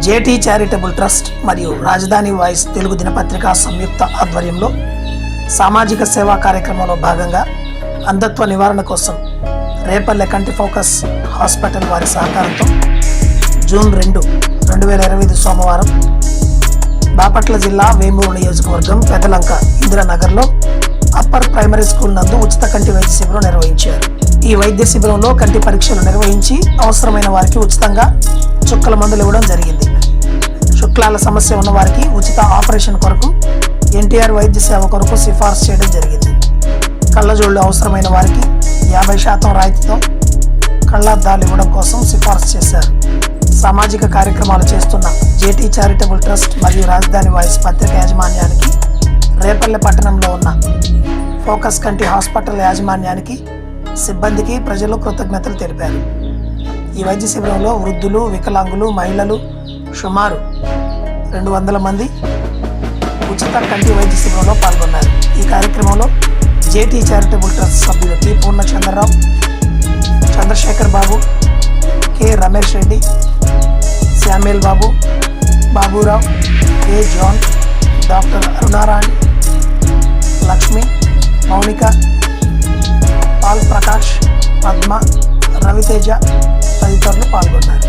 JT charitable trust మరియు రాజధాని voice Telugu దినపత్రిక సంయుక్త ఆధ్వర్యంలో సామాజిక సేవా కార్యక్రమంలో భాగంగా అంధత్వ నివారణ కోసం రేపల్లె కంటి ఫోకస్ హాస్పిటల్ వారి సహకారంతో జూన్ 2, 2025 సోమవారం బాపట్ల జిల్లా వేమూరు నియోజకవర్గం పెదలంక ఇందిరానగర్లో అప్పర్ ప్రైమరీ స్కూల్ నందు ఉచిత కంటి వైద్య శిబిరం నిర్వహించారు. ఈ వైద్య శిబిరంలో కంటి పరీక్షలు నిర్వహించి అవసరమైన వారికి ఉచితంగా చుక్కల మందులు ఇవ్వడం జరిగింది. శుక్లాల సమస్య ఉన్న వారికి ఉచిత ఆపరేషన్ కొరకు ఎన్టీఆర్ వైద్య సేవ కొరకు సిఫార్సు చేయడం జరిగింది. కళ్ళజోళ్లు అవసరమైన వారికి 50% రాయితీతో కళ్ళద్దాలు ఇవ్వడం కోసం సిఫార్సు చేశారు. సామాజిక కార్యక్రమాలు చేస్తున్న జేటీ చారిటబుల్ ట్రస్ట్ మరియు రాజధాని వాయిస్ పత్రిక యాజమాన్యానికి, రేపల్లె పట్టణంలో ఉన్న ఫోకస్ కంటి హాస్పిటల్ యాజమాన్యానికి, సిబ్బందికి ప్రజలు కృతజ్ఞతలు తెలిపారు. ఈ వైద్య శిబిరంలో వృద్ధులు, వికలాంగులు, మహిళలు సుమారు 200 మంది ఉచిత కంటి వైద్య శిబిరంలో పాల్గొన్నారు. ఈ కార్యక్రమంలో జేటీ చారిటబుల్ ట్రస్ట్ సభ్యులు T Purnachandrarao, Chandrasekhar Babu, K Ramesh Reddy, Samuel Babu, Baburao, K John, doctor Arunarani, Lakshmi, Mounika, Paul Prakash, Padma, Raviteja తదితరులు పాల్గొన్నారు.